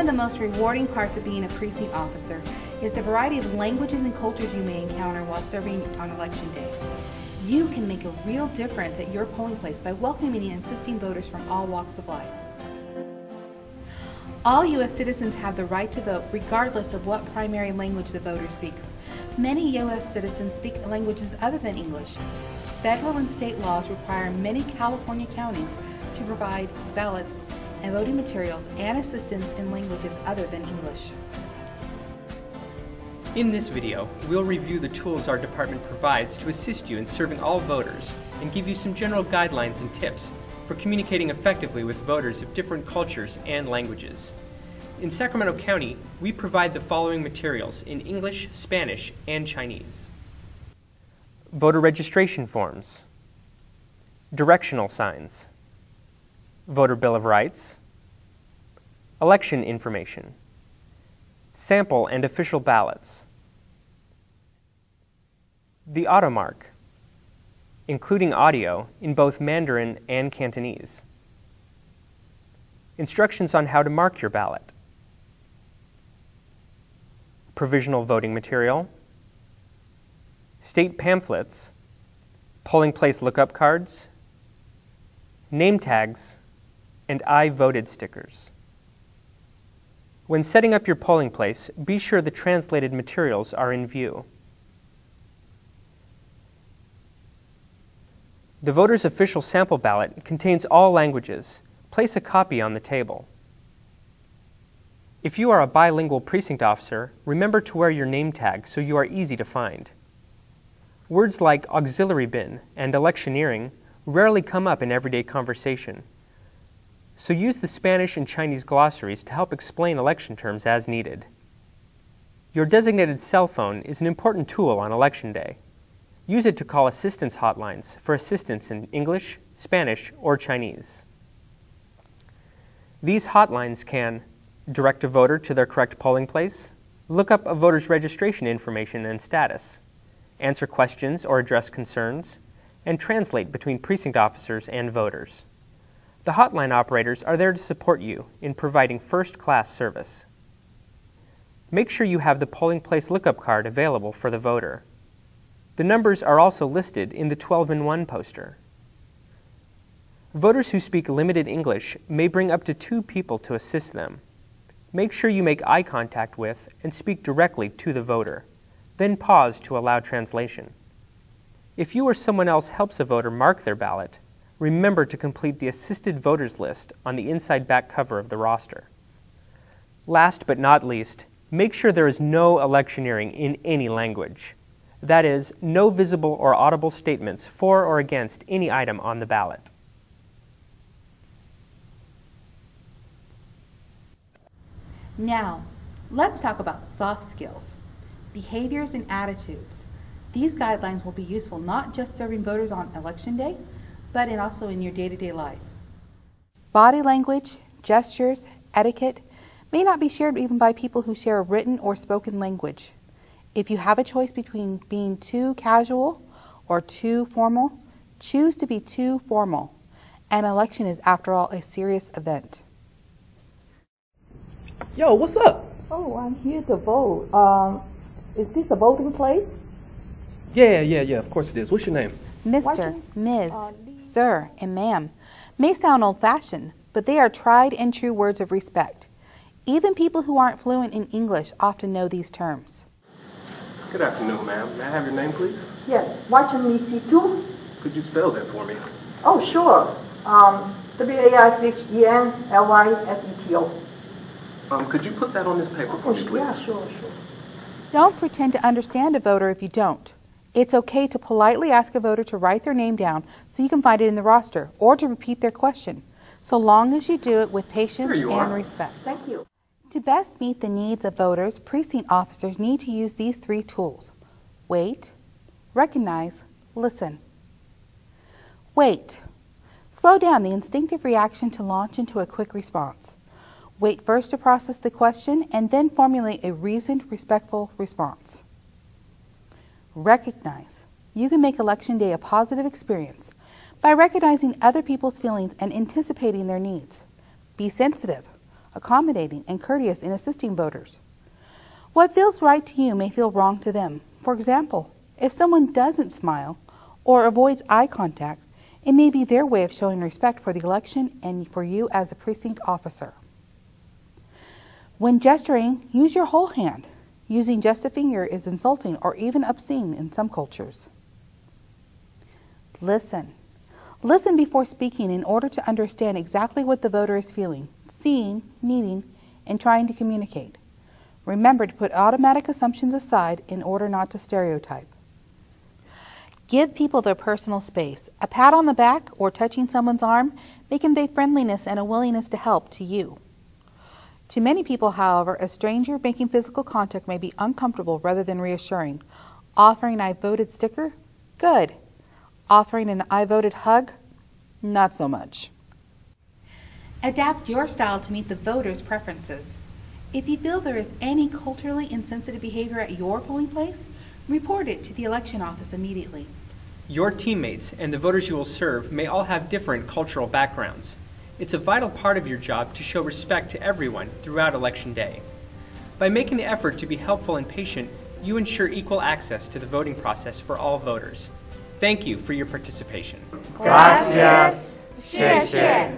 of the most rewarding parts of being a precinct officer is the variety of languages and cultures you may encounter while serving on Election Day. You can make a real difference at your polling place by welcoming and assisting voters from all walks of life. All U.S. citizens have the right to vote regardless of what primary language the voter speaks. Many U.S. citizens speak languages other than English. Federal and state laws require many California counties to provide ballots and voting materials and assistance in languages other than English. In this video, we'll review the tools our department provides to assist you in serving all voters and give you some general guidelines and tips for communicating effectively with voters of different cultures and languages. In Sacramento County, we provide the following materials in English, Spanish, and Chinese. Voter registration forms, directional signs, Voter Bill of Rights, election information, sample and official ballots, the automark, including audio in both Mandarin and Cantonese, instructions on how to mark your ballot, provisional voting material, state pamphlets, polling place lookup cards, name tags, and I voted stickers. When setting up your polling place, be sure the translated materials are in view. The voter's official sample ballot contains all languages. Place a copy on the table. If you are a bilingual precinct officer, remember to wear your name tag so you are easy to find. Words like auxiliary bin and electioneering rarely come up in everyday conversation, so use the Spanish and Chinese glossaries to help explain election terms as needed. Your designated cell phone is an important tool on Election Day. Use it to call assistance hotlines for assistance in English, Spanish, or Chinese. These hotlines can direct a voter to their correct polling place, look up a voter's registration information and status, answer questions or address concerns, and translate between precinct officers and voters. The hotline operators are there to support you in providing first-class service. Make sure you have the polling place lookup card available for the voter. The numbers are also listed in the 12-in-1 poster. Voters who speak limited English may bring up to 2 people to assist them. Make sure you make eye contact with and speak directly to the voter, then pause to allow translation. If you or someone else helps a voter mark their ballot, remember to complete the assisted voters list on the inside back cover of the roster. Last but not least, make sure there is no electioneering in any language. That is, no visible or audible statements for or against any item on the ballot. Now, let's talk about soft skills, behaviors and attitudes. These guidelines will be useful not just serving voters on Election Day, but also in your day-to-day life. Body language, gestures, etiquette may not be shared even by people who share a written or spoken language. If you have a choice between being too casual or too formal, choose to be too formal. An election is, after all, a serious event. Yo, what's up? Oh, I'm here to vote. Is this a voting place? Yeah, of course it is. What's your name? Mr., Ms., Sir, and Ma'am may sound old-fashioned, but they are tried and true words of respect. Even people who aren't fluent in English often know these terms. Good afternoon, ma'am. May I have your name, please? Yes, Watson Misitu. Could you spell that for me? Oh, sure. Waichennlyseto. Could you put that on this paper for me, please? Yeah, sure. Don't pretend to understand a voter if you don't. It's okay to politely ask a voter to write their name down so you can find it in the roster, or to repeat their question, so long as you do it with patience and respect. Thank you. To best meet the needs of voters, precinct officers need to use these 3 tools: wait, recognize, listen. Wait. Slow down the instinctive reaction to launch into a quick response. Wait first to process the question and then formulate a reasoned, respectful response. Recognize. You can make Election Day a positive experience by recognizing other people's feelings and anticipating their needs. Be sensitive. accommodating, and courteous in assisting voters. What feels right to you may feel wrong to them. For example, if someone doesn't smile or avoids eye contact, it may be their way of showing respect for the election and for you as a precinct officer. When gesturing, use your whole hand. Using just a finger is insulting or even obscene in some cultures. Listen. Listen before speaking in order to understand exactly what the voter is feeling, seeing, needing, and trying to communicate. Remember to put automatic assumptions aside in order not to stereotype. Give people their personal space. A pat on the back or touching someone's arm may convey friendliness and a willingness to help to you. To many people, however, a stranger making physical contact may be uncomfortable rather than reassuring. Offering "I voted" sticker? Good. Offering an "I voted" hug? Not so much. Adapt your style to meet the voters' preferences. If you feel there is any culturally insensitive behavior at your polling place, report it to the election office immediately. Your teammates and the voters you will serve may all have different cultural backgrounds. It's a vital part of your job to show respect to everyone throughout Election Day. By making the effort to be helpful and patient, you ensure equal access to the voting process for all voters. Thank you for your participation. Gracias. Share.